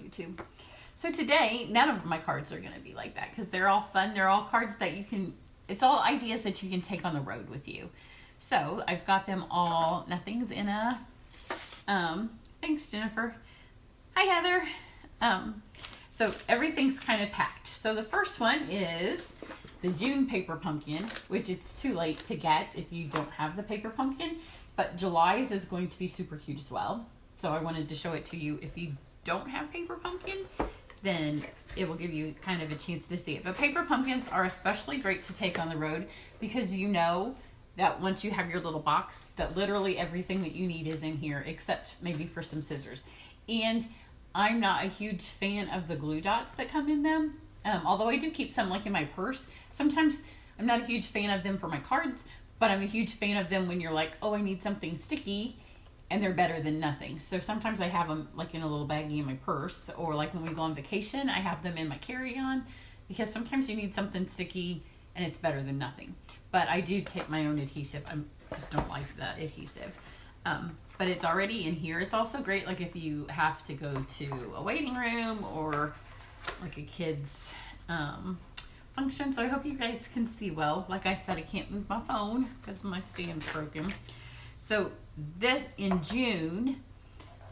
too. So today, none of my cards are going to be like that because they're all fun. They're all cards that you can, it's all ideas that you can take on the road with you. So I've got them all. Nothing's in a, thanks Jennifer. Hi Heather. So everything's kind of packed. So the first one is the June paper pumpkin, which it's too late to get if you don't have the paper pumpkin, but July's is going to be super cute as well. So I wanted to show it to you. If you don't have paper pumpkin, then it will give you kind of a chance to see it. But paper pumpkins are especially great to take on the road because you know that once you have your little box, that literally everything that you need is in here except maybe for some scissors. And I'm not a huge fan of the glue dots that come in them. Although I do keep some like in my purse. Sometimes I'm not a huge fan of them for my cards, but I'm a huge fan of them when you're like, oh, I need something sticky, and they're better than nothing. So sometimes I have them like in a little baggie in my purse, or like when we go on vacation, I have them in my carry-on, because sometimes you need something sticky and it's better than nothing. But I do take my own adhesive. I just don't like the adhesive. But it's already in here. It's also great like if you have to go to a waiting room or like a kid's function. So I hope you guys can see well. Like I said, I can't move my phone because my stand's broken. So this, in June,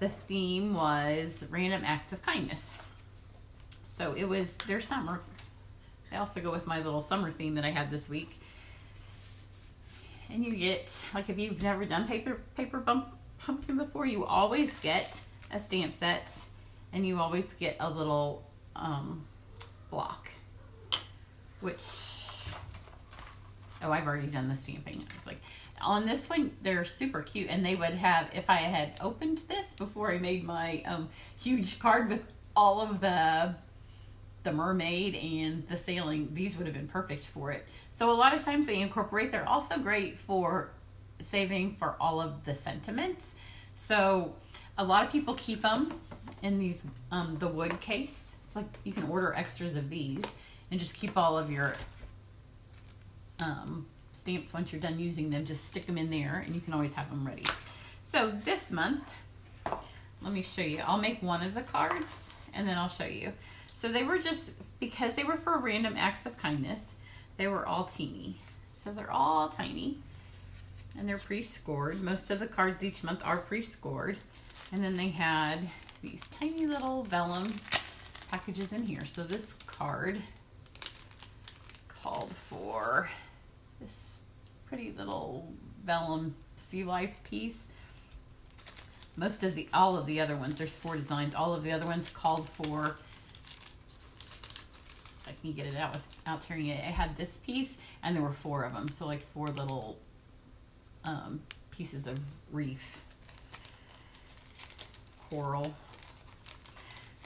the theme was random acts of kindness. So it was their summer. They also go with my little summer theme that I had this week. And you get, like if you've never done paper pumpkin before, you always get a stamp set and you always get a little block, which, oh, I've already done the stamping. It's like, on this one, they're super cute, and they would have, if I had opened this before I made my huge card with all of the mermaid and the sailing, these would have been perfect for it. So a lot of times they incorporate, they're also great for saving for all of the sentiments. So a lot of people keep them in these, the wood case. It's like you can order extras of these and just keep all of your stamps once you're done using them. Just stick them in there and you can always have them ready. So this month, let me show you. I'll make one of the cards and then I'll show you. So they were just, because they were for random acts of kindness, they were all teeny. So they're all tiny and they're pre-scored. Most of the cards each month are pre-scored. And then they had these tiny little vellum packages in here. So this card called for this pretty little vellum sea life piece. All of the other ones, there's 4 designs. All of the other ones called for, I can get it out without tearing it. It had this piece and there were 4 of them. So like 4 little pieces of reef coral.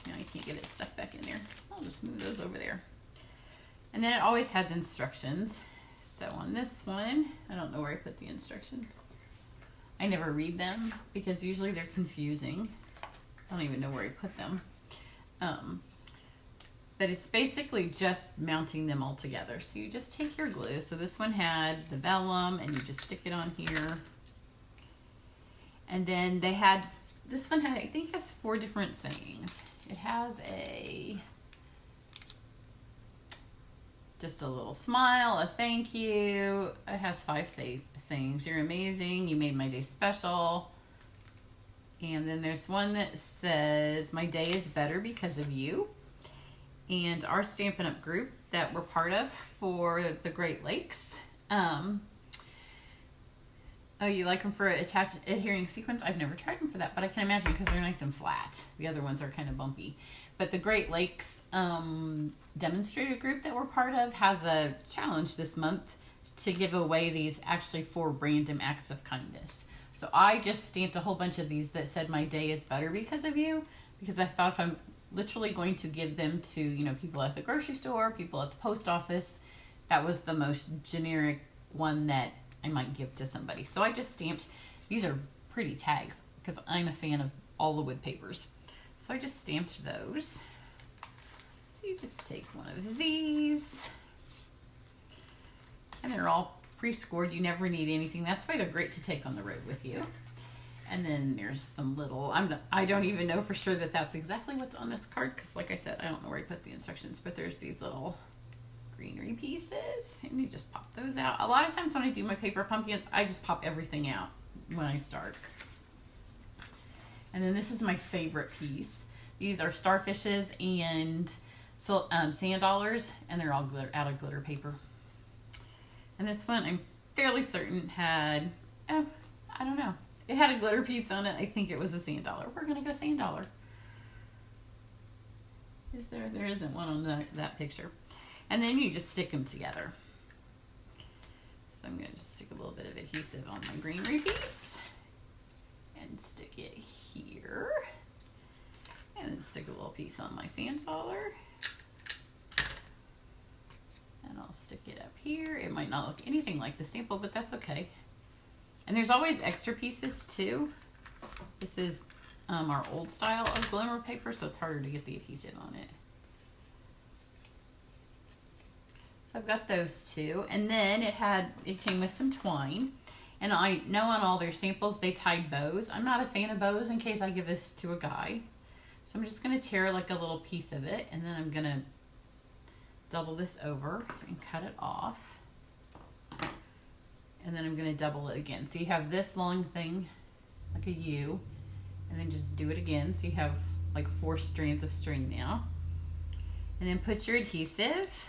Now I can't get it stuck back in there. I'll just move those over there. And then it always has instructions. So on this one, I don't know where I put the instructions. I never read them because usually they're confusing. I don't even know where I put them. But it's basically just mounting them all together. So you just take your glue. So this one had the vellum and you just stick it on here. And then they had, this one had, I think has 4 different sayings. It has just a little smile, a thank you. It has 5 sayings. You're amazing. You made my day special. And then there's one that says, my day is better because of you. And our Stampin' Up! Group that we're part of for the Great Lakes. Oh, you like them for attached adhering sequins? I've never tried them for that, but I can imagine because they're nice and flat. The other ones are kind of bumpy. But the Great Lakes demonstrator group that we're part of has a challenge this month to give away these actually 4 random acts of kindness. So I just stamped a whole bunch of these that said my day is better because of you, because I thought if I'm literally going to give them to, you know, people at the grocery store, people at the post office, that was the most generic one that I might give to somebody. So I just stamped, these are pretty tags because I'm a fan of all the wood papers. So I just stamped those. So you just take one of these and they're all pre-scored. You never need anything. That's why they're great to take on the road with you. And then there's some little, I don't even know for sure that that's exactly what's on this card, because like I said, I don't know where I put the instructions, but there's these little greenery pieces, and you just pop those out. A lot of times when I do my paper pumpkins, I just pop everything out when I start. And then this is my favorite piece. These are starfishes and sand dollars, and they're all out of glitter paper. And this one, I'm fairly certain had, I don't know. It had a glitter piece on it. I think it was a sand dollar. We're going to go sand dollar. Is there? There isn't one on that picture. And then you just stick them together. So I'm going to just stick a little bit of adhesive on my greenery piece. And stick it here. And then stick a little piece on my sand dollar. And I'll stick it up here. It might not look anything like the sample, but that's okay. And there's always extra pieces too. This is our old style of glimmer paper, so it's harder to get the adhesive on it. So I've got those two. And then it came with some twine. And I know on all their samples they tied bows. I'm not a fan of bows in case I give this to a guy. So I'm just going to tear like a little piece of it, and then I'm going to double this over and cut it off. And then I'm going to double it again. So you have this long thing, like a U, and then just do it again. So you have like 4 strands of string now. And then put your adhesive,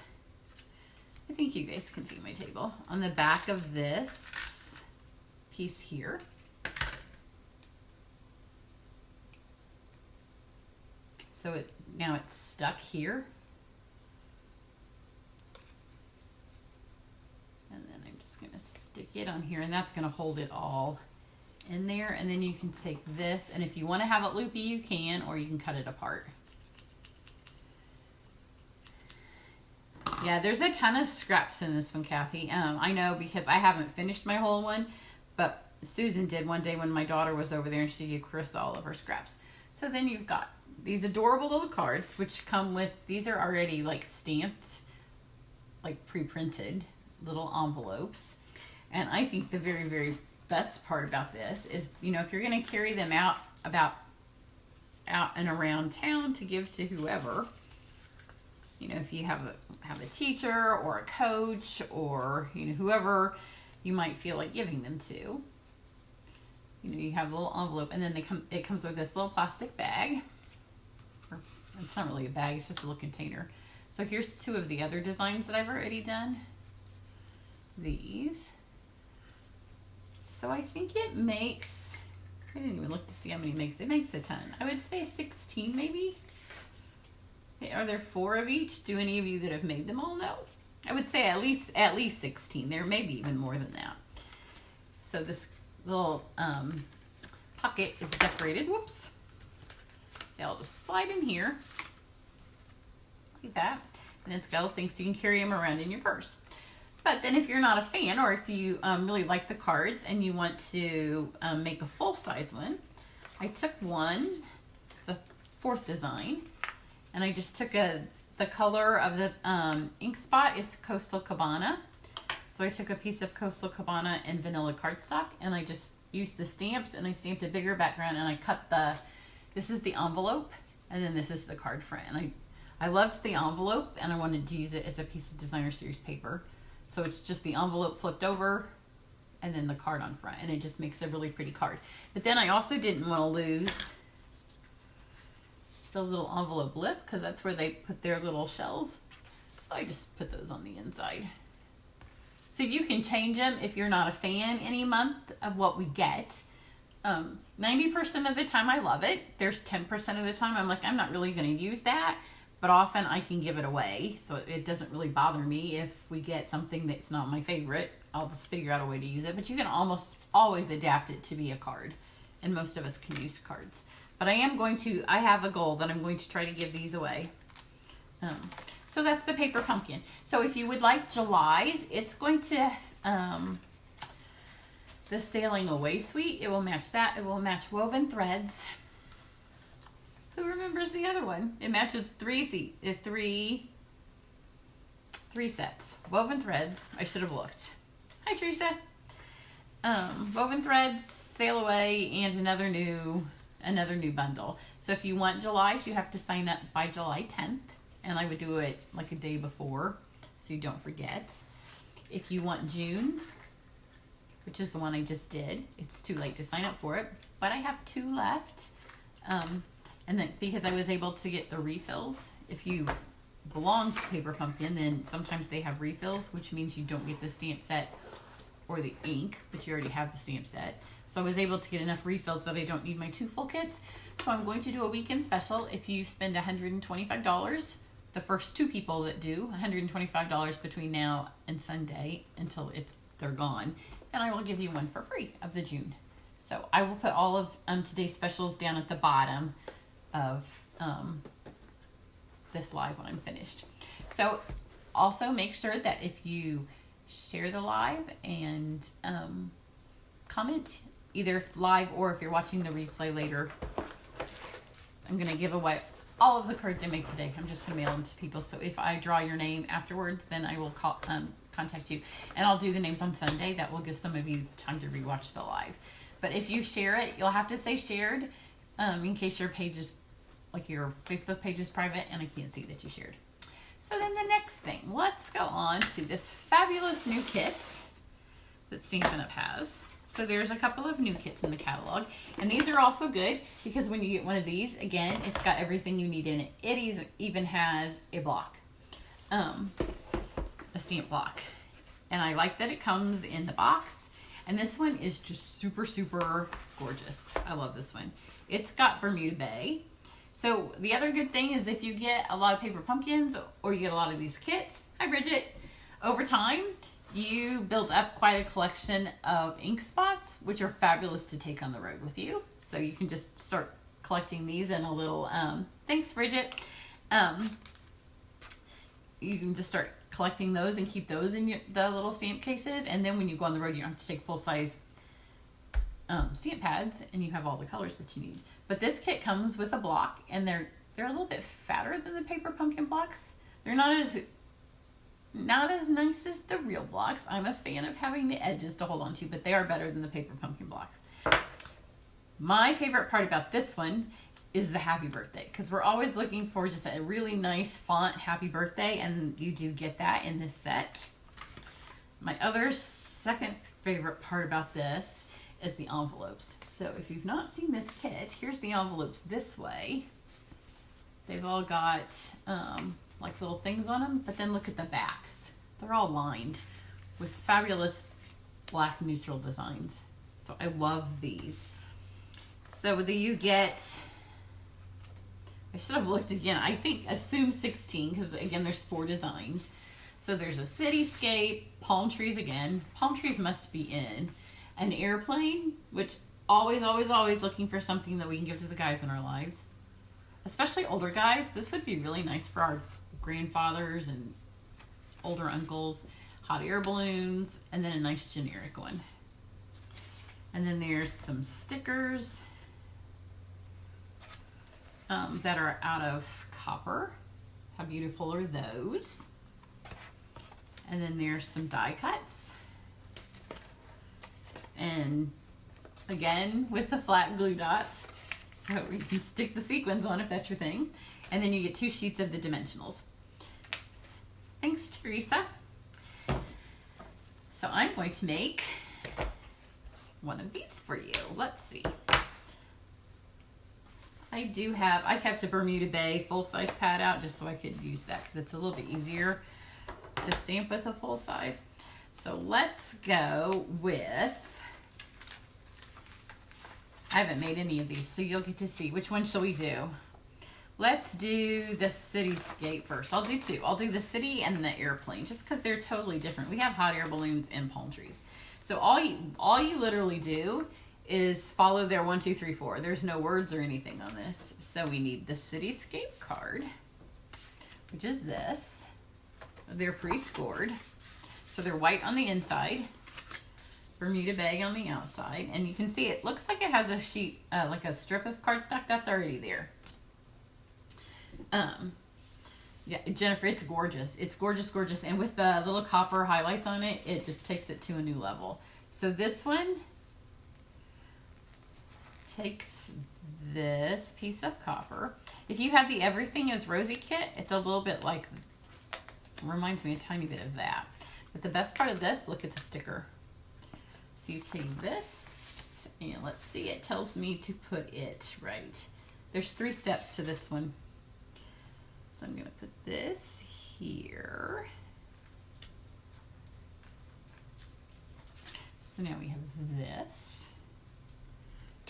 I think you guys can see my table, on the back of this piece here. So now it's stuck here. And then I'm just going to stick it on here, and that's going to hold it all in there. And then you can take this, and if you want to have it loopy, you can, or you can cut it apart. Yeah, there's a ton of scraps in this one, Kathy. I know because I haven't finished my whole one, but Susan did one day when my daughter was over there, and she gave Chris all of her scraps. So then you've got these adorable little cards, which come with, these are already like stamped, like pre-printed little envelopes. And I think the very, very best part about this is, you know, if you're going to carry them out and around town to give to whoever, you know, if you have a teacher or a coach or, you know, whoever you might feel like giving them to, you know, you have a little envelope, and then it comes with this little plastic bag. Or it's not really a bag, it's just a little container. So here's 2 of the other designs that I've already done. These. So I think it makes, I didn't even look to see how many it makes. It makes a ton. I would say 16 maybe. Are there 4 of each? Do any of you that have made them all know? I would say at least 16. There may be even more than that. So this little pocket is decorated. Whoops. They'll just slide in here like that. And it's got little things so you can carry them around in your purse. But then if you're not a fan, or if you really like the cards and you want to make a full-size one, I took the 4th design, and I just took the color of the ink spot is Coastal Cabana. So I took a piece of Coastal Cabana and vanilla cardstock, and I just used the stamps, and I stamped a bigger background, and I cut this is the envelope, and then this is the card front. And I loved the envelope, and I wanted to use it as a piece of designer series paper. So it's just the envelope flipped over and then the card on front, and it just makes a really pretty card. But then I also didn't want to lose the little envelope lip, because that's where they put their little shells. So I just put those on the inside. So you can change them if you're not a fan any month of what we get. 90% of the time I love it. There's 10% of the time I'm like, I'm not really going to use that. But often I can give it away, so it doesn't really bother me if we get something that's not my favorite. I'll just figure out a way to use it. But you can almost always adapt it to be a card, and most of us can use cards. But I have a goal that I'm going to try to give these away. So that's the paper pumpkin. So if you would like July's, it's going to, the Sailing Away suite, it will match that. It will match Woven Threads. Who remembers the other one? It matches three sets. Woven Threads. I should have looked. Hi, Teresa. Woven Threads, Sail Away, and another new bundle. So if you want July's, you have to sign up by July 10th. And I would do it like a day before so you don't forget. If you want June's, which is the one I just did, it's too late to sign up for it, but I have 2 left. And then because I was able to get the refills, if you belong to Paper Pumpkin, then sometimes they have refills, which means you don't get the stamp set or the ink, but you already have the stamp set. So I was able to get enough refills that I don't need my 2 full kits. So I'm going to do a weekend special. If you spend $125, the first 2 people that do $125 between now and Sunday until they're gone, then I will give you one for free of the June. So I will put all of today's specials down at the bottom of this live when I'm finished. So also make sure that if you share the live and comment either live or if you're watching the replay later, I'm going to give away all of the cards I make today. I'm just going to mail them to people. So if I draw your name afterwards, then I will contact you. And I'll do the names on Sunday. That will give some of you time to rewatch the live. But if you share it, you'll have to say shared in case your page is, like your Facebook page is private and I can't see that you shared. So then the next thing, let's go on to this fabulous new kit that Stampin' Up! Has. So there's a couple of new kits in the catalog. And these are also good because when you get one of these, again, it's got everything you need in it. It even has a block, a stamp block. And I like that it comes in the box. And this one is just super, super gorgeous. I love this one. It's got Bermuda Bay. So the other good thing is if you get a lot of Paper Pumpkins or you get a lot of these kits, hi Bridget, over time, you build up quite a collection of ink spots, which are fabulous to take on the road with you. So you can just start collecting these in a little, thanks Bridget. You can just start collecting those and keep those in the little stamp cases. And then when you go on the road, you don't have to take full-size stamp pads and you have all the colors that you need. But this kit comes with a block and they're a little bit fatter than the Paper Pumpkin blocks. They're not as nice as the real blocks. I'm a fan of having the edges to hold on to, but they are better than the Paper Pumpkin blocks. My favorite part about this one is the happy birthday, because we're always looking for just a really nice font happy birthday, and you do get that in this set. My other second favorite part about this is the envelopes. So if you've not seen this kit, here's the envelopes this way. They've all got like little things on them, but then look at the backs. They're all lined with fabulous black neutral designs. So I love these. So whether you get, I should have looked again, I think assume 16, because again there's 4 designs. So there's a cityscape, palm trees again, palm trees must be in, an airplane, which always looking for something that we can give to the guys in our lives. Especially older guys, this would be really nice for our grandfathers and older uncles. Hot air balloons, and then a nice generic one. And then there's some stickers that are out of copper. How beautiful are those? And then there's some die cuts. And again, with the flat glue dots, so you can stick the sequins on if that's your thing. And then you get 2 sheets of the dimensionals. Thanks, Teresa. So I'm going to make one of these for you. Let's see. I kept a Bermuda Bay full-size pad out just so I could use that because it's a little bit easier to stamp with a full size. So let's go with, I haven't made any of these, so you'll get to see. Which one shall we do? Let's do the cityscape first. I'll do 2. I'll do the city and the airplane just because they're totally different. We have hot air balloons and palm trees. So all you literally do is follow their 1, 2, 3, 4. There's no words or anything on this. So we need the cityscape card, which is this. They're pre-scored. So they're white on the inside, Bermuda Bay on the outside. And you can see it looks like it has a sheet, like a strip of cardstock that's already there. Yeah, Jennifer, it's gorgeous. It's gorgeous, gorgeous. And with the little copper highlights on it, it just takes it to a new level. So this one takes this piece of copper. If you have the Everything is Rosy kit, it's a little bit like, reminds me a tiny bit of that. But the best part of this, look, it's a sticker. So you take this, and let's see, it tells me to put it right. There's 3 steps to this one. So I'm gonna put this here. So now we have this.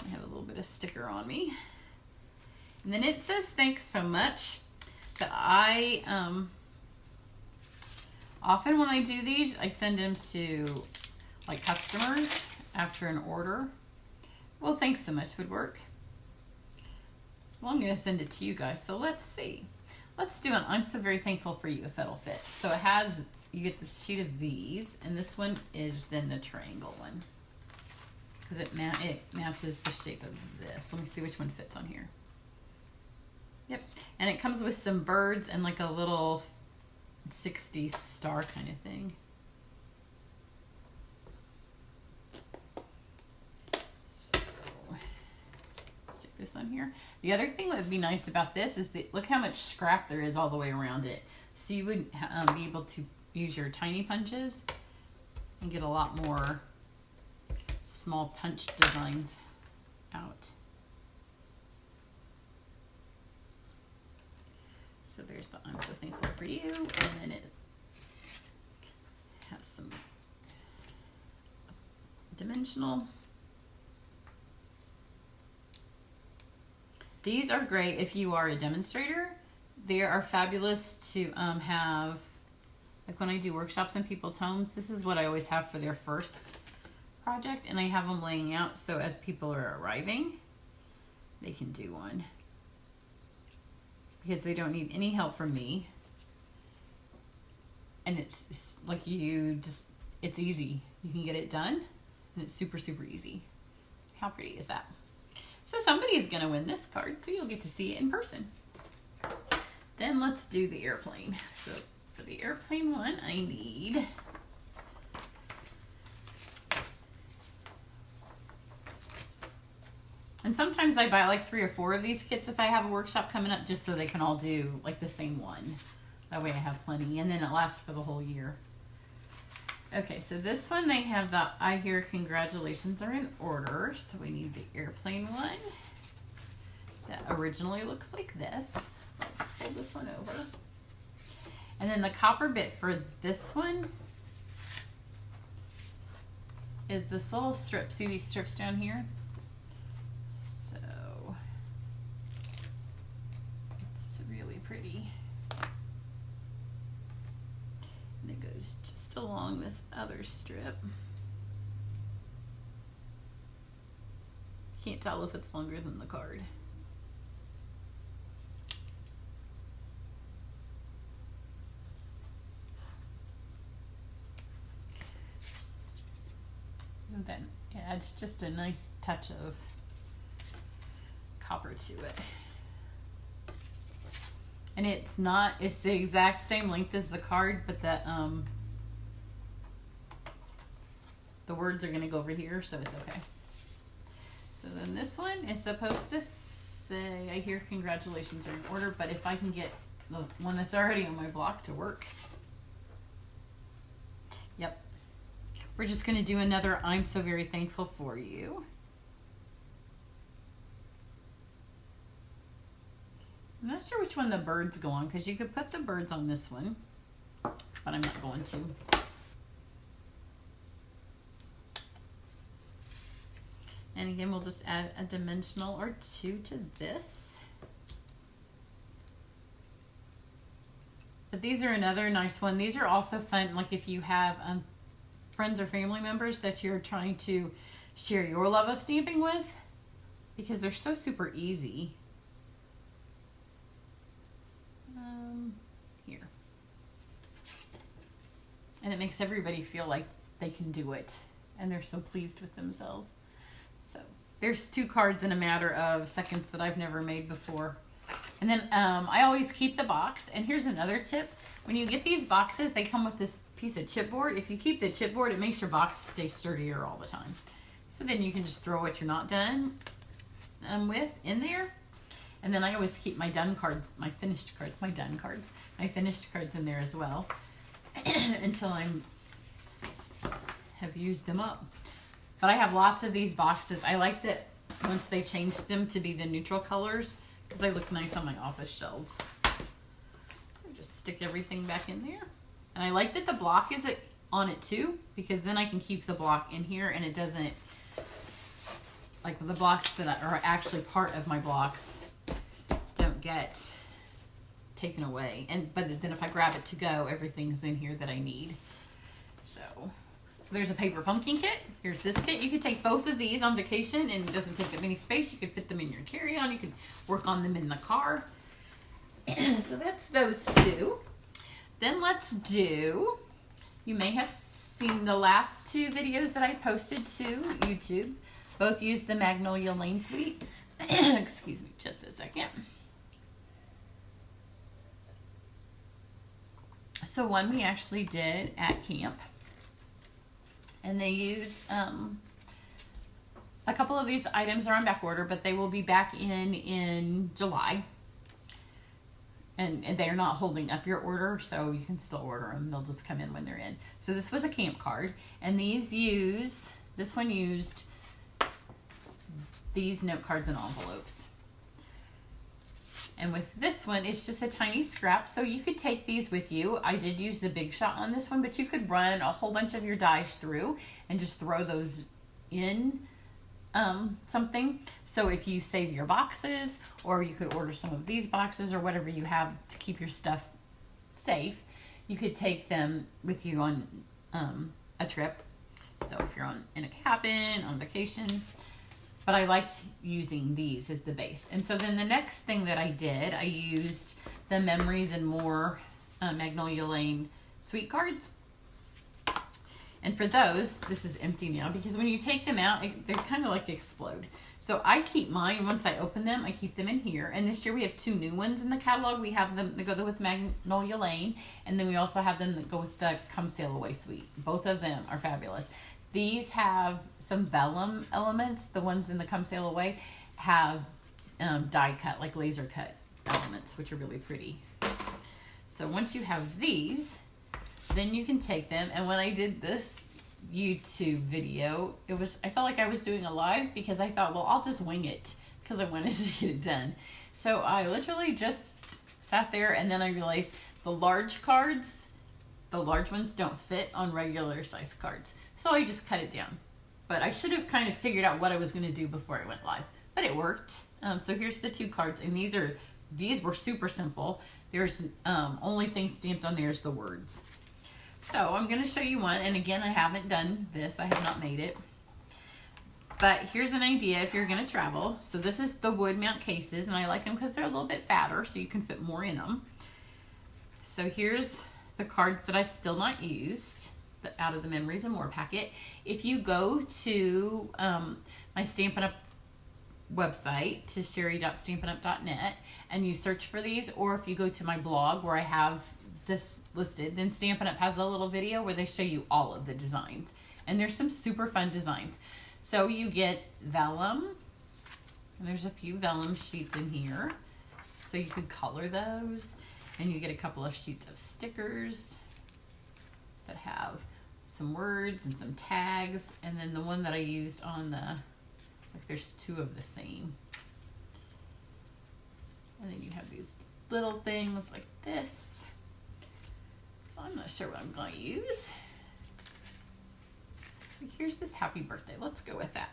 I have a little bit of sticker on me. And then it says, thanks so much. But I, often when I do these, I send them to like customers after an order. Well, thanks so much would work. Well, I'm gonna send it to you guys, so let's see. Let's do an I'm so very thankful for you if it'll fit. So it has, you get this sheet of these, and this one is then the triangle one. Because it matches the shape of this. Let me see which one fits on here. Yep, and it comes with some birds and like a little 60s star kind of thing. So, stick this on here. The other thing that would be nice about this is that look how much scrap there is all the way around it. So you would be able to use your tiny punches and get a lot more small punch designs out. So there's the I'm so thankful for you, and then it has some dimensional. These are great if you are a demonstrator. They are fabulous to have, like when I do workshops in people's homes, this is what I always have for their first project, and I have them laying out so as people are arriving, they can do one. Because they don't need any help from me. And it's like it's easy. You can get it done, and it's super, super easy. How pretty is that? So somebody's gonna win this card, so you'll get to see it in person. Then let's do the airplane. So for the airplane one, I need and sometimes I buy like 3 or 4 of these kits if I have a workshop coming up, just so they can all do like the same one. That way I have plenty, and then it lasts for the whole year. Okay, so this one they have the I hear congratulations are in order. So we need the airplane one. That originally looks like this. So let's pull this one over. And then the copper bit for this one is this little strip. See these strips down here? Pretty. And it goes just along this other strip. Can't tell if it's longer than the card. Isn't that, yeah, it's just a nice touch of copper to it. And it's the exact same length as the card, but the words are gonna go over here, so it's okay. So then this one is supposed to say, I hear congratulations are in order, but if I can get the one that's already on my block to work. Yep. We're just gonna do another I'm so very thankful for you. I'm not sure which one the birds go on, because you could put the birds on this one, but I'm not going to. And again, we'll just add a dimensional or 2 to this. But these are another nice one. These are also fun, like if you have friends or family members that you're trying to share your love of stamping with, because they're so super easy. Here. And it makes everybody feel like they can do it, and they're so pleased with themselves. So there's 2 cards in a matter of seconds that I've never made before. And then I always keep the box. And here's another tip. When you get these boxes, they come with this piece of chipboard. If you keep the chipboard, it makes your box stay sturdier all the time. So then you can just throw what you're not done with in there. And then I always keep my done cards, my finished cards in there as well until I have used them up. But I have lots of these boxes. I like that once they changed them to be the neutral colors because they look nice on my office shelves. So just stick everything back in there. And I like that the block is on it too, because then I can keep the block in here and it doesn't, like the blocks that are actually part of my blocks don't get taken away. But then if I grab it to go, everything's in here that I need. So there's a paper pumpkin kit. Here's this kit. You could take both of these on vacation and it doesn't take up any space. You could fit them in your carry-on. You could work on them in the car. So that's those two. Then let's do, you may have seen the last two videos that I posted to YouTube. Both use the Magnolia Lane suite. Excuse me, just a second. So one we actually did at camp. And they used, a couple of these items are on back order, but they will be back in July. And they're not holding up your order, so you can still order them. They'll just come in when they're in. So this was a camp card. And this one used these note cards and envelopes. And with this one, it's just a tiny scrap, so you could take these with you. I did use the Big Shot on this one, but you could run a whole bunch of your dies through and just throw those in something. So if you save your boxes, or you could order some of these boxes or whatever you have to keep your stuff safe, you could take them with you on a trip. So if you're in a cabin, on vacation. But I liked using these as the base. And so then the next thing that I did, I used the Memories and More Magnolia Lane sweet cards. And for those, this is empty now because when you take them out, they kind of like explode. So I keep mine, once I open them, I keep them in here. And this year we have two new ones in the catalog. We have them that go with Magnolia Lane, and then we also have them that go with the Come Sail Away suite. Both of them are fabulous. These have some vellum elements. The ones in the Come Sail Away have die cut, like laser cut elements, which are really pretty. So once you have these, then you can take them. And when I did this YouTube video, I felt like I was doing a live because I thought, well, I'll just wing it because I wanted to get it done. So I literally just sat there, and then I realized the large cards, the large ones don't fit on regular size cards. So I just cut it down. But I should have kind of figured out what I was going to do before I went live. But it worked. So here's the two cards. And these were super simple. There's only thing stamped on there is the words. So I'm going to show you one. And again, I haven't done this. I have not made it. But here's an idea if you're going to travel. So this is the wood mount cases. And I like them because they're a little bit fatter, so you can fit more in them. So here's the cards that I've still not used out of the Memories and More packet. If you go to my Stampin' Up website, to cheri.stampinup.net, and you search for these, or if you go to my blog where I have this listed, then Stampin' Up has a little video where they show you all of the designs. And there's some super fun designs. So you get vellum, and there's a few vellum sheets in here. So you could color those, and you get a couple of sheets of stickers that have some words and some tags, and then the one that I used on like there's two of the same. And then you have these little things like this. So I'm not sure what I'm going to use. Here's this happy birthday. Let's go with that.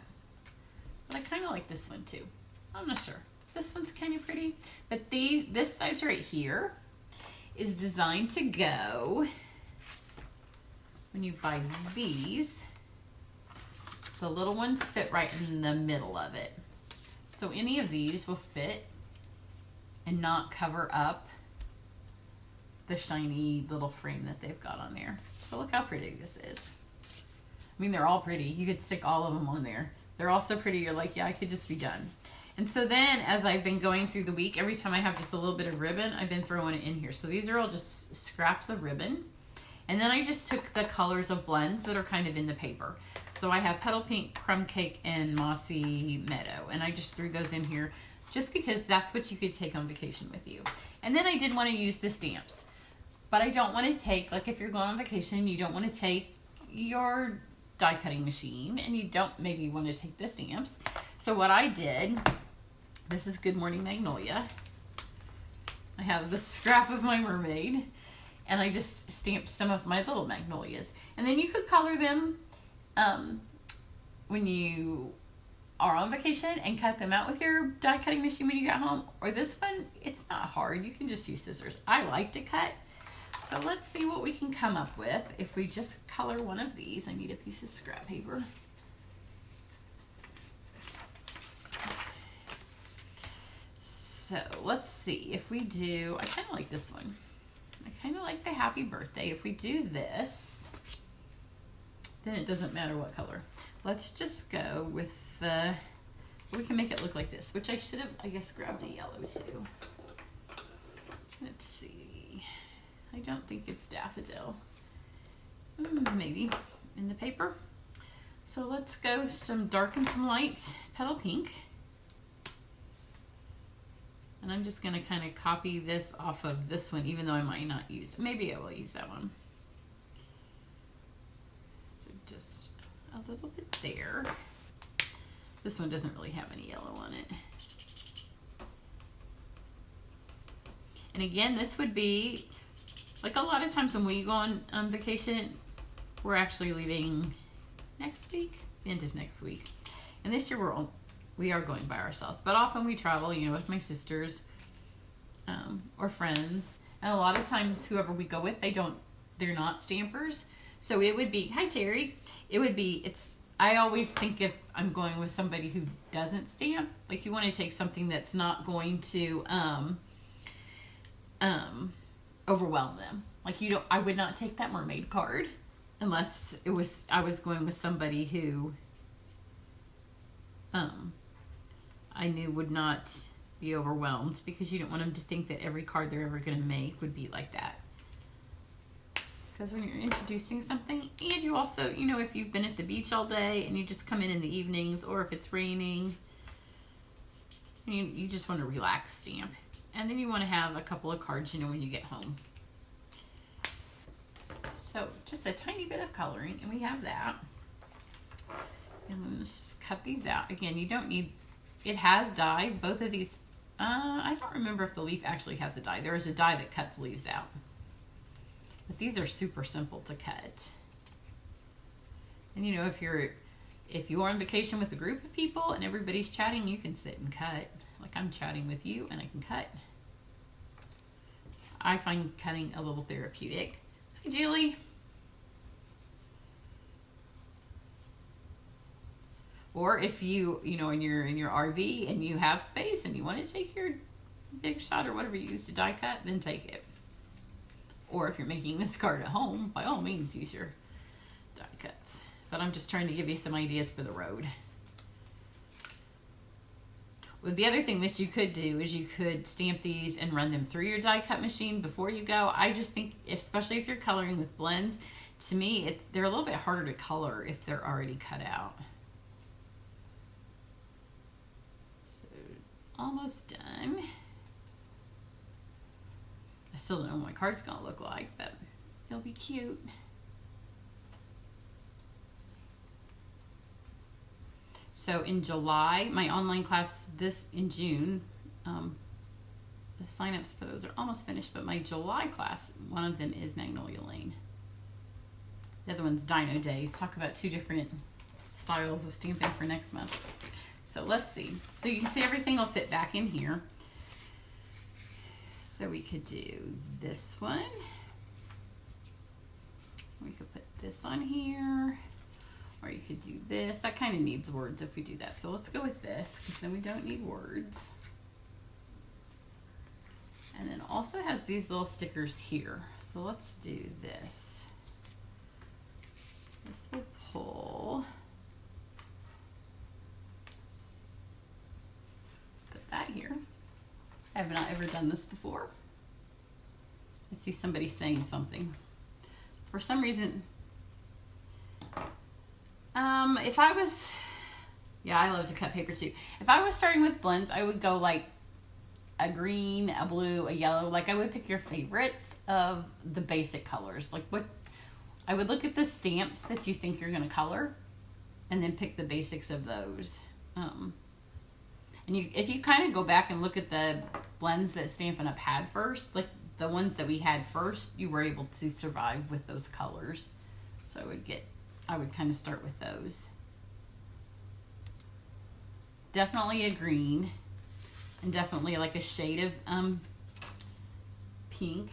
But I kind of like this one too. I'm not sure. This one's kind of pretty. But this size right here is designed to go, when you buy these, the little ones fit right in the middle of it. So any of these will fit and not cover up the shiny little frame that they've got on there. So look how pretty this is. I mean, they're all pretty. You could stick all of them on there. They're all so pretty, you're like, yeah, I could just be done. And so then, as I've been going through the week, every time I have just a little bit of ribbon, I've been throwing it in here. So these are all just scraps of ribbon. And then I just took the colors of blends that are kind of in the paper. So I have Petal Pink, Crumb Cake, and Mossy Meadow. And I just threw those in here just because that's what you could take on vacation with you. And then I did want to use the stamps. But I don't want to take, like if you're going on vacation, you don't want to take your die cutting machine. And you don't maybe want to take the stamps. So what I did, this is Good Morning Magnolia. I have the scrap of my mermaid. And I just stamped some of my little magnolias. And then you could color them when you are on vacation and cut them out with your die cutting machine when you get home. Or this one, it's not hard. You can just use scissors. I like to cut. So let's see what we can come up with if we just color one of these. I need a piece of scrap paper. So let's see if we do, I kind of like this one. I kind of like the happy birthday. If we do this, then it doesn't matter what color. Let's just go with the, we can make it look like this, which I should have, I guess, grabbed a yellow too. Let's see. I don't think it's daffodil. Maybe in the paper. So let's go some dark and some light Petal Pink. And I'm just going to kind of copy this off of this one, even though I might not use, maybe I will use that one. So just a little bit there. This one doesn't really have any yellow on it. And again, this would be, like a lot of times when we go on vacation, we're actually leaving next week, end of next week. And this year we are going by ourselves, but often we travel, you know, with my sisters or friends. And a lot of times whoever we go with, they're not stampers. So it would be, hi Terry, it would be, I always think if I'm going with somebody who doesn't stamp, like you want to take something that's not going to overwhelm them. Like I would not take that mermaid card unless I was going with somebody who I knew would not be overwhelmed, because you don't want them to think that every card they're ever going to make would be like that. Because when you're introducing something, and you also, you know, if you've been at the beach all day and you just come in the evenings, or if it's raining, you just want to relax, stamp. And then you want to have a couple of cards, you know, when you get home. So just a tiny bit of coloring, and we have that. And then let's just cut these out. Again, you don't need, it has dies, both of these. I don't remember if the leaf actually has a die. There is a die that cuts leaves out. But these are super simple to cut. And you know, if you're on vacation with a group of people and everybody's chatting, you can sit and cut. Like I'm chatting with you and I can cut. I find cutting a little therapeutic. Hi, Julie. Or if you know, and you're in your RV and you have space and you want to take your big shot or whatever you use to die cut, then take it. Or if you're making this card at home, by all means use your die cuts. But I'm just trying to give you some ideas for the road. Well, the other thing that you could do is you could stamp these and run them through your die cut machine before you go. I just think, especially if you're coloring with blends, to me, they're a little bit harder to color if they're already cut out. So, almost done. I still don't know what my card's gonna look like, but it'll be cute. So in July, my online class in June, the signups for those are almost finished, but my July class, one of them is Magnolia Lane. The other one's Dino Days. Talk about two different styles of stamping for next month. So let's see. So you can see everything will fit back in here. So we could do this one. We could put this on here. Or you could do this. That kind of needs words if we do that. So let's go with this, because then we don't need words. And then also has these little stickers here. So let's do this. This will pull. Let's put that here. I have not ever done this before. I see somebody saying something. for some reason, if I was, yeah, I love to cut paper too. If I was starting with blends, I would go like a green, a blue, a yellow. Like I would pick your favorites of the basic colors. Like what, I would look at the stamps that you think you're going to color and then pick the basics of those. And if you kind of go back and look at the blends that Stampin' Up! Had first, like the ones that we had first, you were able to survive with those colors. So I would kind of start with those. Definitely a green, and definitely like a shade of pink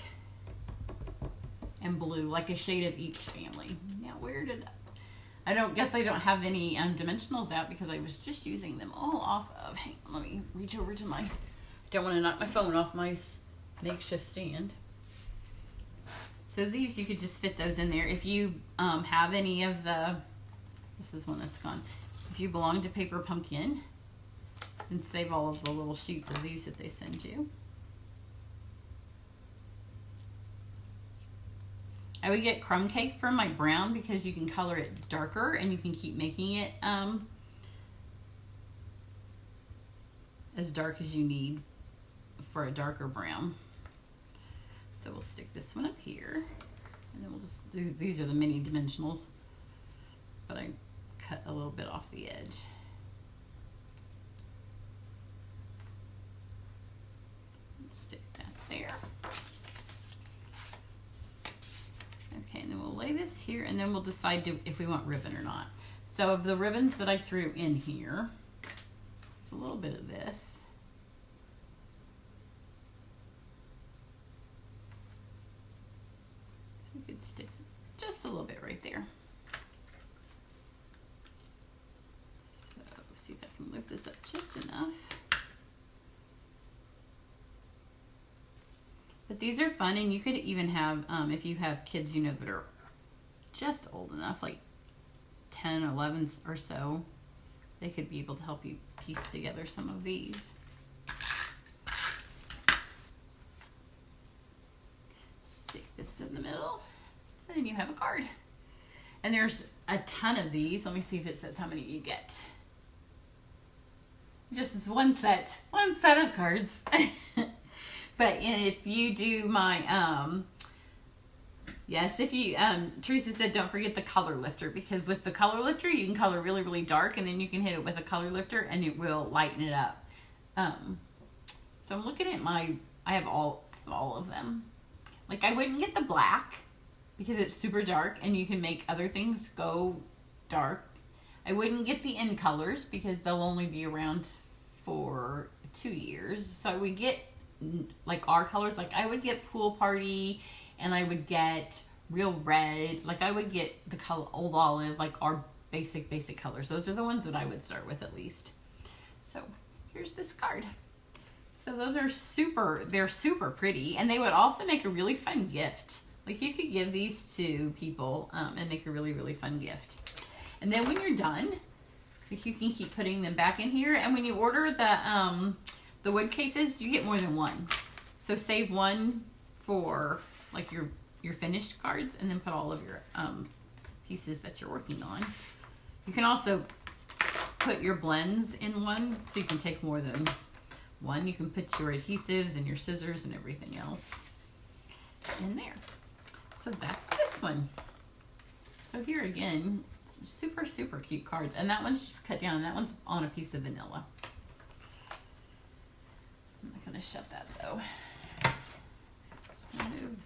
and blue, like a shade of each family. Now where did I don't have any dimensionals out because I was just using them all off of, hang on, let me reach over to my, don't want to knock my phone off my makeshift stand. So these, you could just fit those in there. If you have any of this is one that's gone. If you belong to Paper Pumpkin, then save all of the little sheets of these that they send you. I would get crumb cake from my brown because you can color it darker and you can keep making it as dark as you need for a darker brown. So we'll stick this one up here, and then we'll just do, these are the mini dimensionals, but I cut a little bit off the edge. Stick that there. Okay, and then we'll lay this here, and then we'll decide if we want ribbon or not. So of the ribbons that I threw in here, it's a little bit of this. So we could stick just a little bit right there. So see if I can lift this up just enough. But these are fun, and you could even have, if you have kids, you know, that are just old enough, like 10, 11 or so, they could be able to help you piece together some of these. Stick this in the middle, and then you have a card. And there's a ton of these. Let me see if it says how many you get. Just as one set of cards. But if you do my, yes, if you, Teresa said don't forget the color lifter, because with the color lifter, you can color really, really dark, and then you can hit it with a color lifter, and it will lighten it up. So I'm looking at I have all of them. Like, I wouldn't get the black, because it's super dark, and you can make other things go dark. I wouldn't get the in colors, because they'll only be around for 2 years. So I would get like our colors, like I would get Pool Party, and I would get Real Red, like I would get the color Old Olive, like our basic colors. Those are the ones that I would start with at least. So here's this card. So those are they're super pretty, and they would also make a really fun gift. Like you could give these to people and make a really, really fun gift. And then when you're done, like you can keep putting them back in here, and when you order the wood cases, you get more than one. So save one for like your finished cards, and then put all of your pieces that you're working on. You can also put your blends in one, so you can take more than one. You can put your adhesives and your scissors and everything else in there. So that's this one. So here again, super, super cute cards. And that one's just cut down, and that one's on a piece of vanilla. I'm not going to shut that though. So move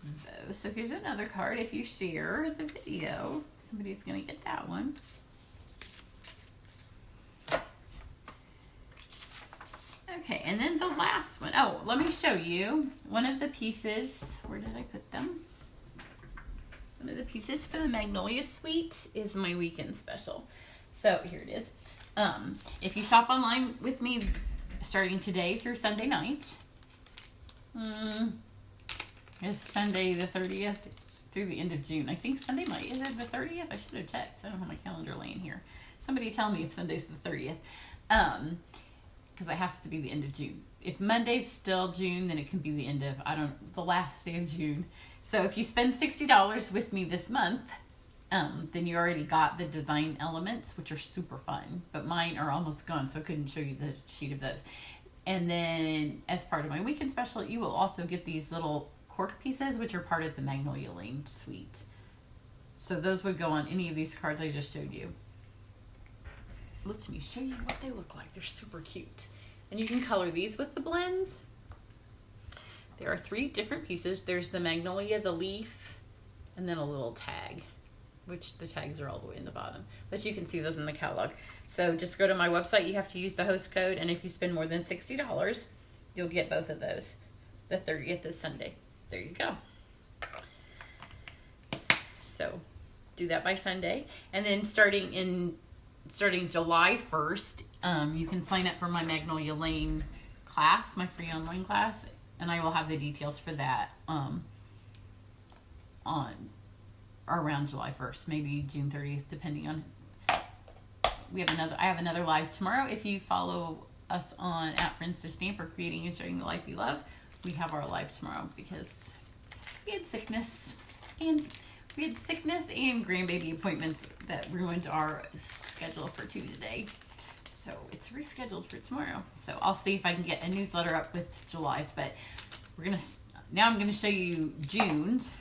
those. So here's another card. If you share the video, somebody's going to get that one. Okay, and then the last one. Oh, let me show you one of the pieces. Where did I put them? One of the pieces for the Magnolia Suite is my weekend special. So here it is. If you shop online with me starting today through Sunday night, it's Sunday the 30th through the end of June. I think Sunday is it the 30th? I should have checked. I don't have my calendar laying here. Somebody tell me if Sunday's the 30th. Because it has to be the end of June. if Monday's still June, then it can be the end of, the last day of June. So if you spend $60 with me this month, then you already got the design elements, which are super fun, but mine are almost gone, so I couldn't show you the sheet of those. And then as part of my weekend special, you will also get these little cork pieces, which are part of the Magnolia Lane suite. So those would go on any of these cards I just showed you. Let me show you what they look like. They're super cute. And you can color these with the blends. There are 3 different pieces. There's the Magnolia, the leaf, and then a little tag, which the tags are all the way in the bottom. But you can see those in the catalog. So just go to my website. You have to use the host code. And if you spend more than $60, you'll get both of those. The 30th is Sunday. There you go. So do that by Sunday. And then starting July 1st, you can sign up for my Magnolia Lane class, my free online class, and I will have the details for that on around July 1st, maybe June 30th, depending on. I have another live tomorrow. If you follow us on @Friends to Stamp or Creating and Sharing the Life You Love, we have our live tomorrow because we had sickness and grandbaby appointments that ruined our schedule for Tuesday. So it's rescheduled for tomorrow. So I'll see if I can get a newsletter up with July's, but now I'm gonna show you June's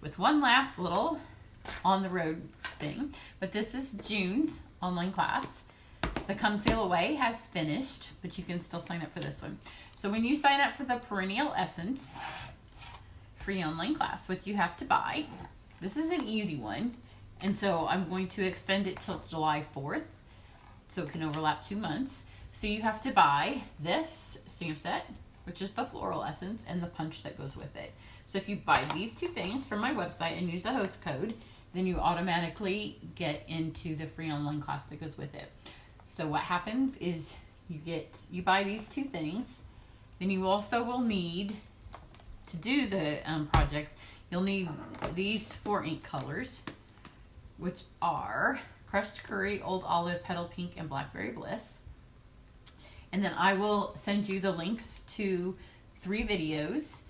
with one last little on the road thing. But this is June's online class. The Come Sail Away has finished, but you can still sign up for this one. So when you sign up for the Perennial Essence free online class, what you have to buy, this is an easy one, and so I'm going to extend it till July 4th, so it can overlap 2 months. So you have to buy this stamp set, which is the floral essence, and the punch that goes with it. So if you buy these 2 things from my website and use the host code, then you automatically get into the free online class that goes with it. So what happens is you buy these 2 things, then you also will need to do the project. You'll need these 4 ink colors, which are Crushed Curry, Old Olive, Petal Pink, and Blackberry Bliss. And then I will send you the links to 3 videos,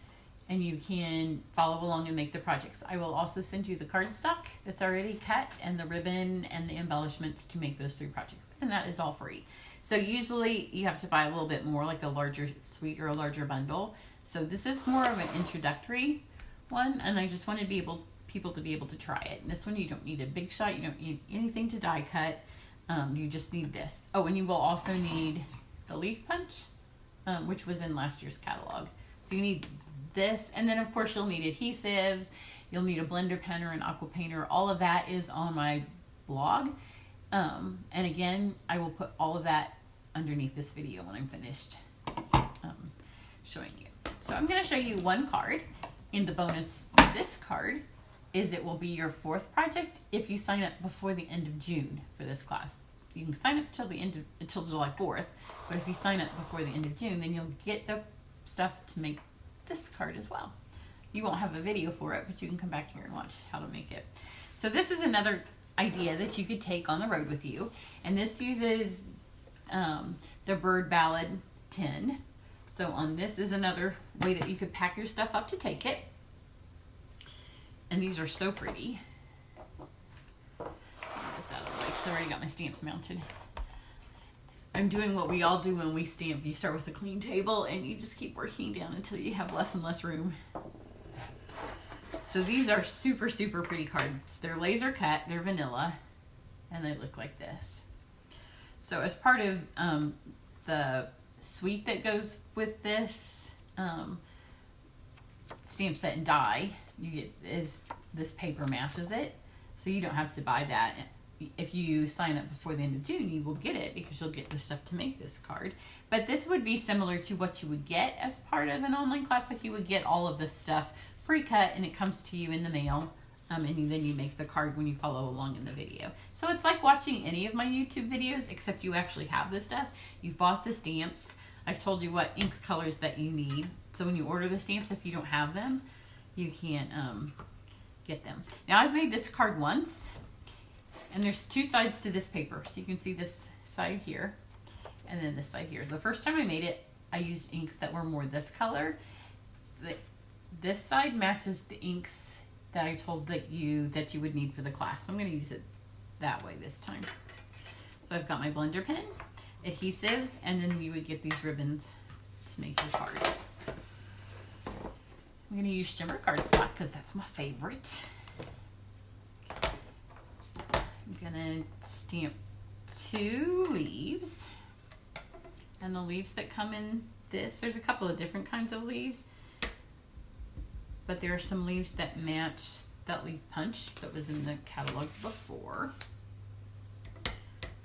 and you can follow along and make the projects. I will also send you the cardstock that's already cut and the ribbon and the embellishments to make those 3 projects. And that is all free. So usually you have to buy a little bit more, like a larger suite or a larger bundle. So this is more of an introductory one, and I just wanted people to be able to try it. And this one, you don't need a big shot, you don't need anything to die cut. You just need this. Oh, and you will also need the leaf punch, which was in last year's catalog. So you need this, and then of course you'll need adhesives, you'll need a blender pen or an aqua painter. All of that is on my blog. And again, I will put all of that underneath this video when I'm finished showing you. So I'm going to show you one card, and the bonus to this card is it will be your 4th project if you sign up before the end of June for this class. You can sign up until July 4th, but if you sign up before the end of June, then you'll get the stuff to make this card as well. You won't have a video for it, but you can come back here and watch how to make it. So this is another idea that you could take on the road with you, and this uses the Bird Ballad tin. So on this is another way that you could pack your stuff up to take it. And these are so pretty. Get this out of the way because I already got my stamps mounted. I'm doing what we all do when we stamp. You start with a clean table and you just keep working down until you have less and less room. So these are super, super pretty cards. They're laser cut, they're vanilla, and they look like this. So as part of the suite that goes with this stamp set and die, you get this paper matches it, so you don't have to buy that. If you sign up before the end of June, you will get it because you'll get the stuff to make this card. But this would be similar to what you would get as part of an online class. Like you would get all of this stuff pre-cut and it comes to you in the mail, and then you make the card when you follow along in the video. So it's like watching any of my YouTube videos, except you actually have this stuff. You've bought the stamps. I've told you what ink colors that you need. So when you order the stamps, if you don't have them, you can't get them. Now I've made this card once, and there's 2 sides to this paper. So you can see this side here, and then this side here. The first time I made it, I used inks that were more this color. This side matches the inks that I told that you would need for the class. So I'm going to use it that way this time. So I've got my blender pen, adhesives, and then you would get these ribbons to make your card. I'm going to use shimmer cardstock because that's my favorite. I'm going to stamp 2 leaves. And the leaves that come in this, there's a couple of different kinds of leaves, but there are some leaves that match that leaf punch that was in the catalog before. So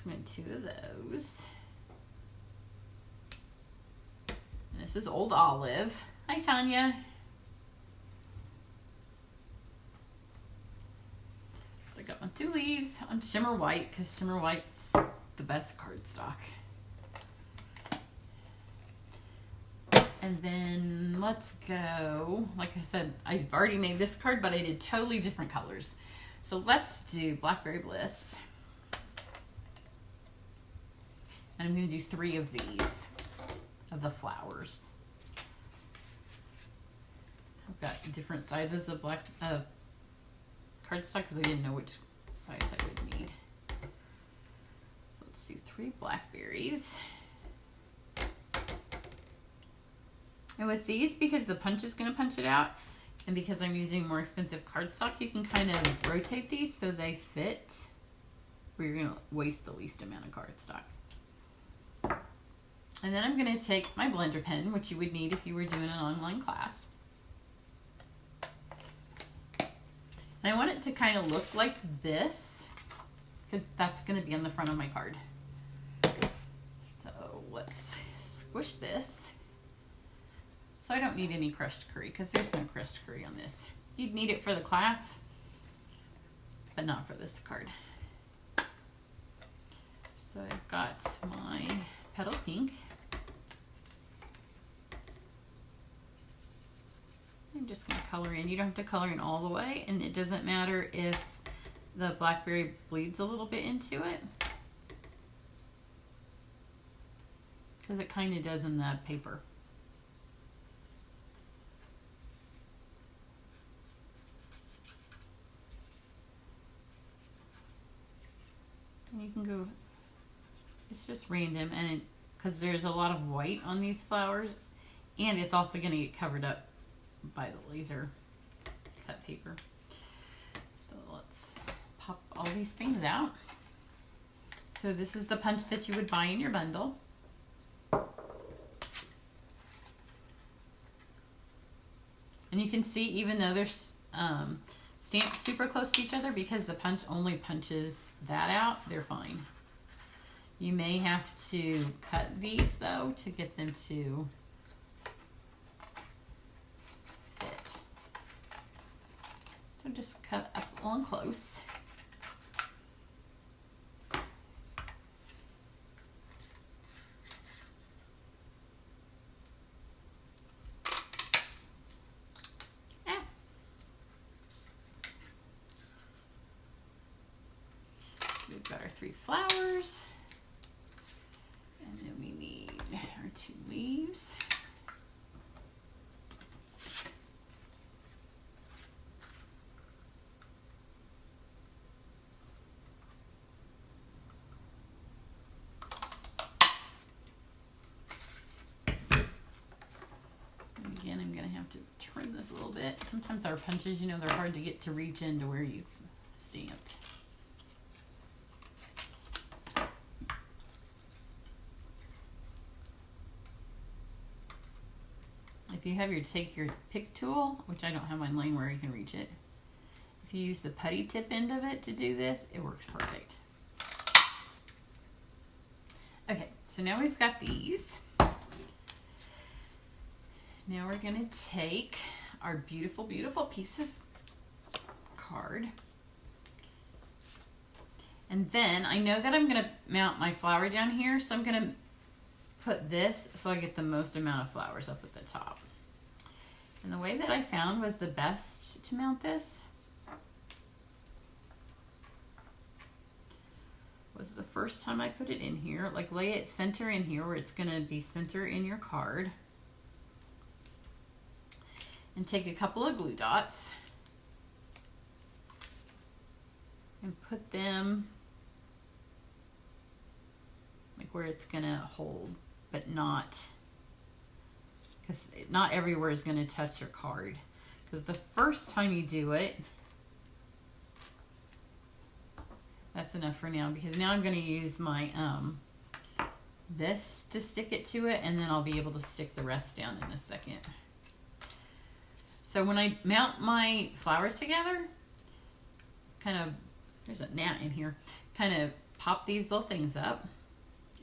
I'm going to 2 of those. And this is Old Olive. Hi, Tanya. So I got my 2 leaves on shimmer white because shimmer white's the best cardstock. And then let's go, like I said, I've already made this card, but I did totally different colors. So let's do Blackberry Bliss. And I'm going to do 3 of these, of the flowers. I've got different sizes of cardstock because I didn't know which size I would need. So let's do 3 blackberries. And with these, because the punch is going to punch it out, and because I'm using more expensive cardstock, you can kind of rotate these so they fit where you're going to waste the least amount of cardstock. And then I'm going to take my blender pen, which you would need if you were doing an online class. And I want it to kind of look like this, because that's going to be on the front of my card. So let's squish this. So I don't need any crushed curry because there's no crushed curry on this. You'd need it for the class, but not for this card. So I've got my petal pink. I'm just going to color in. You don't have to color in all the way, and it doesn't matter if the blackberry bleeds a little bit into it, because it kind of does in the paper. And you can go, it's just random, and because there's a lot of white on these flowers, and it's also going to get covered up by the laser cut paper. So let's pop all these things out. So this is the punch that you would buy in your bundle. And you can see, even though they're stamped super close to each other, because the punch only punches that out, they're fine. You may have to cut these though to get them to fit. So just cut up along close. We've got our 3 flowers, and then we need our 2 leaves. And again, I'm going to have to trim this a little bit. Sometimes our punches, you know, they're hard to get to reach into where you've stamped. If you have take your pick tool, which I don't have mine laying where you can reach it. If you use the putty tip end of it to do this, it works perfect. Okay, so now we've got these. Now we're gonna take our beautiful, beautiful piece of card. And then I know that I'm gonna mount my flower down here, so I'm gonna put this so I get the most amount of flowers up at the top. And the way that I found was the best to mount this was the first time I put it in here. Like lay it center in here where it's gonna be center in your card. And take a couple of glue dots and put them like where it's gonna hold, but not, because not everywhere is gonna touch your card. Because the first time you do it, that's enough for now, because now I'm gonna use my this to stick it to it, and then I'll be able to stick the rest down in a second. So when I mount my flowers together, kind of, there's a gnat in here, kind of pop these little things up.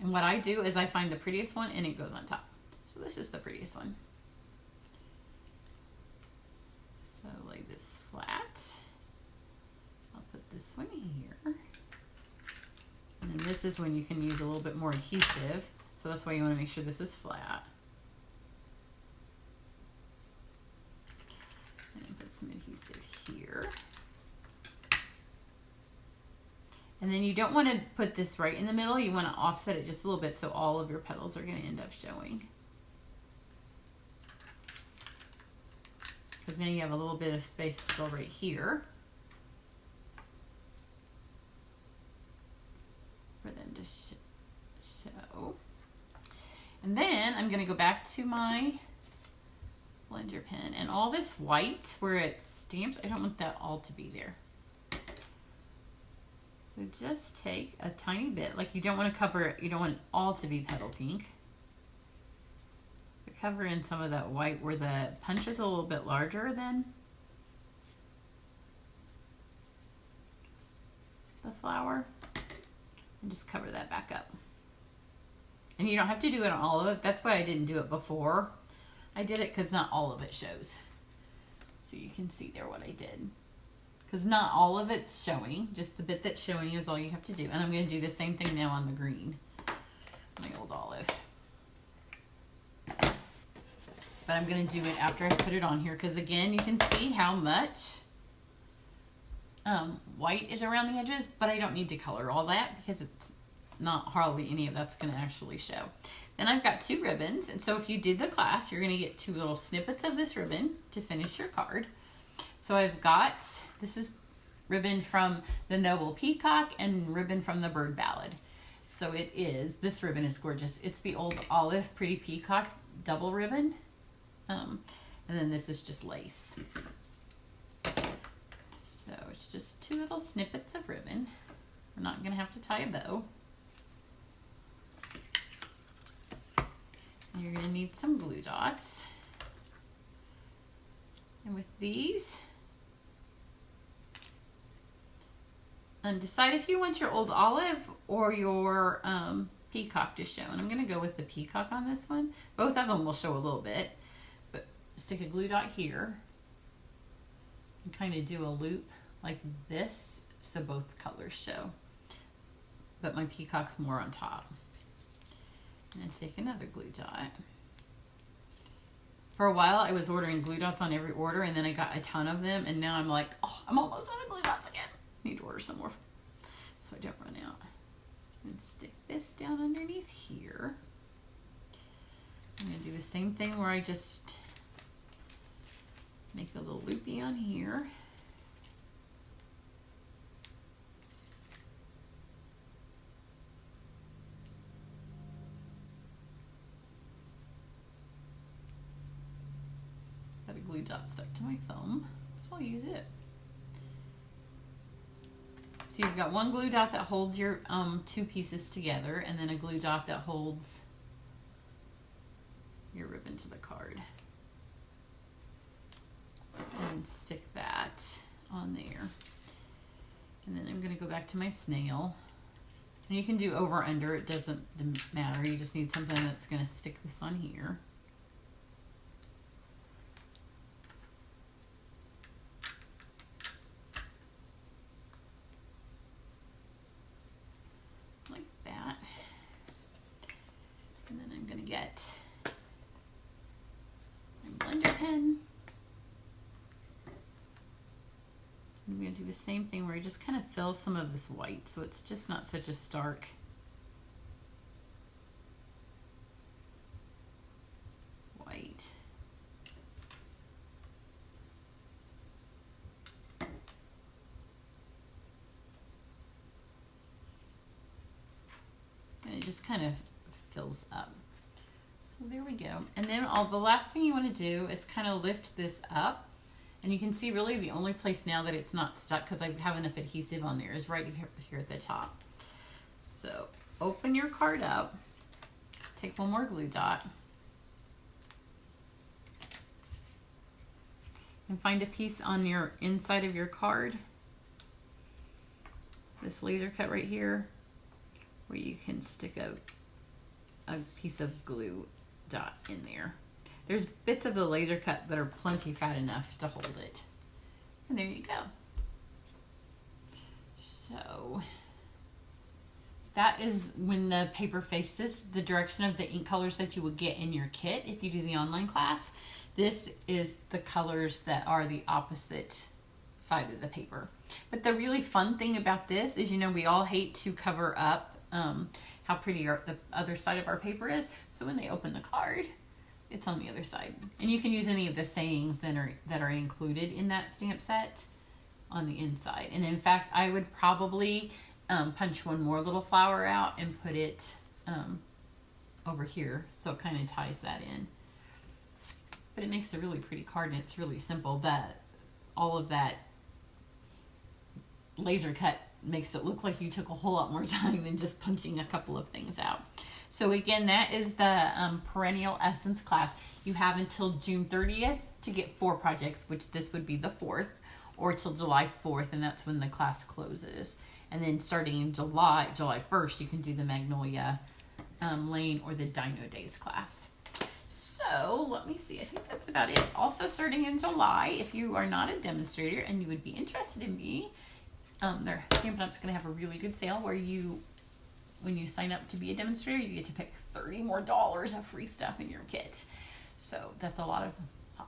And what I do is I find the prettiest one and it goes on top. So this is the prettiest one. So lay this flat. I'll put this one here. And then this is when you can use a little bit more adhesive. So that's why you want to make sure this is flat. Put some adhesive here. And then you don't want to put this right in the middle. You want to offset it just a little bit so all of your petals are going to end up showing. Because now you have a little bit of space still right here for them to show. And then I'm going to go back to my blender pen, and all this white where it stamps, I don't want that all to be there. So just take a tiny bit, like you don't want to cover it, you don't want it all to be petal pink. But cover in some of that white where the punch is a little bit larger than the flower, and just cover that back up. And you don't have to do it on all of it. That's why I didn't do it before. I did it because not all of it shows. So you can see there what I did. Because not all of it's showing. Just the bit that's showing is all you have to do. And I'm going to do the same thing now on the green. My old olive. But I'm going to do it after I put it on here. Because again, you can see how much white is around the edges. But I don't need to color all that because it's not hardly any of that's going to actually show. Then I've got 2 ribbons, and so if you did the class, you're going to get 2 little snippets of this ribbon to finish your card. So I've got, this is ribbon from the Noble Peacock and ribbon from the Bird Ballad. So it is, this ribbon is gorgeous. It's the old olive pretty peacock double ribbon. And then this is just lace. So it's just 2 little snippets of ribbon. We're not going to have to tie a bow. You're going to need some glue dots. And with these, decide if you want your old olive or your peacock to show. And I'm going to go with the peacock on this one. Both of them will show a little bit. But stick a glue dot here. And kind of do a loop like this so both colors show. But my peacock's more on top. And then take another glue dot. For a while, I was ordering glue dots on every order, and then I got a ton of them, and now I'm like, oh, I'm almost out of glue dots again. Need to order some more so I don't run out. And stick this down underneath here. I'm going to do the same thing where I just make a little loopy on here. Glue dot stuck to my thumb, so I'll use it. So you've got one glue dot that holds your 2 pieces together, and then a glue dot that holds your ribbon to the card. And stick that on there. And then I'm going to go back to my snail. And you can do over under, it doesn't matter. You just need something that's going to stick this on here. Get my blender pen, I'm going to do the same thing where I just kind of fill some of this white so it's just not such a stark white. And it just kind of fills up. So there we go. And then the last thing you want to do is kind of lift this up. And you can see really the only place now that it's not stuck, because I have enough adhesive on there, is right here at the top. So open your card up, take one more glue dot, and find a piece on your inside of your card, this laser cut right here, where you can stick a piece of glue dot in there. There's bits of the laser cut that are plenty fat enough to hold it. And there you go. So that is when the paper faces the direction of the ink colors that you will get in your kit if you do the online class. This is the colors that are the opposite side of the paper. But the really fun thing about this is, you know, we all hate to cover up how pretty the other side of our paper is. So when they open the card, it's on the other side. And you can use any of the sayings that are included in that stamp set on the inside. And in fact, I would probably punch one more little flower out and put it over here, so it kind of ties that in. But it makes a really pretty card, and it's really simple. That all of that laser cut makes it look like you took a whole lot more time than just punching a couple of things out. So again, that is the Perennial Essence class. You have until June 30th to get 4 projects, which this would be the 4th, or till July 4th, and that's when the class closes. And then starting in July 1st, you can do the Magnolia Lane or the Dino Days class. So let me see, I think that's about it. Also starting in July, if you are not a demonstrator and you would be interested in me, their Stampin' Up's going to have a really good sale where when you sign up to be a demonstrator, you get to pick $30 more of free stuff in your kit. So that's a lot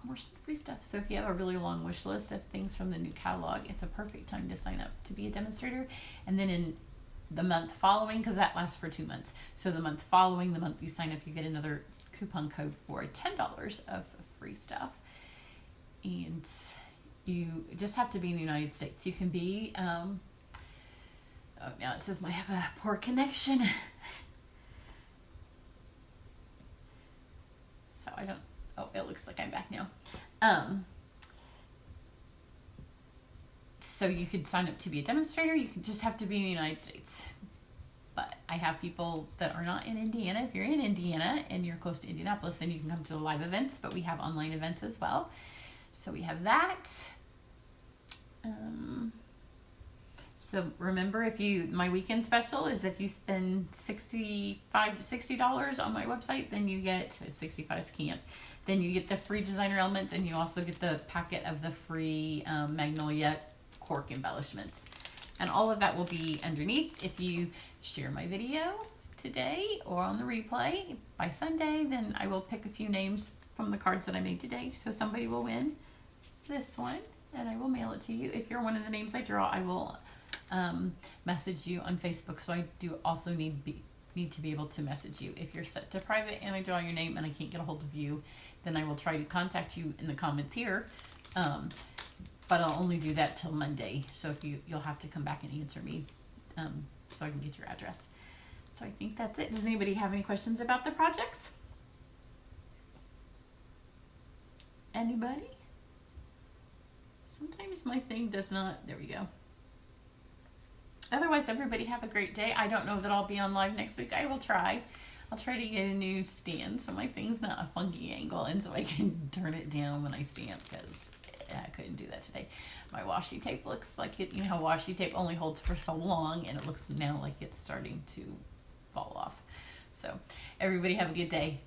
more free stuff. So if you have a really long wish list of things from the new catalog, it's a perfect time to sign up to be a demonstrator. And then in the month following, because that lasts for 2 months, so the month following the month you sign up, you get another coupon code for $10 of free stuff. And you just have to be in the United States. You can be oh, now it says I have a poor connection. So I don't, oh, it looks like I'm back now. So you could sign up to be a demonstrator. You can just have to be in the United States. But I have people that are not in Indiana. If you're in Indiana and you're close to Indianapolis, then you can come to the live events, but we have online events as well. So we have that. So remember, my weekend special is if you spend $60 on my website, then you get 65 scant. Then you get the free designer elements, and you also get the packet of the free Magnolia cork embellishments. And all of that will be underneath. If you share my video today or on the replay by Sunday, then I will pick a few names from the cards that I made today. So somebody will win this one, and I will mail it to you. If you're one of the names I draw, I will message you on Facebook. So I do also need to be able to message you. If you're set to private and I draw your name and I can't get a hold of you, then I will try to contact you in the comments here. But I'll only do that till Monday. So if you'll have to come back and answer me so I can get your address. So I think that's it. Does anybody have any questions about the projects? Anybody? Sometimes my thing does not. There we go. Otherwise, everybody have a great day. I don't know that I'll be on live next week. I will try. I'll try to get a new stand so my thing's not a funky angle and so I can turn it down when I stamp, because I couldn't do that today. My washi tape looks like it, you know how washi tape only holds for so long, and it looks now like it's starting to fall off. So everybody have a good day.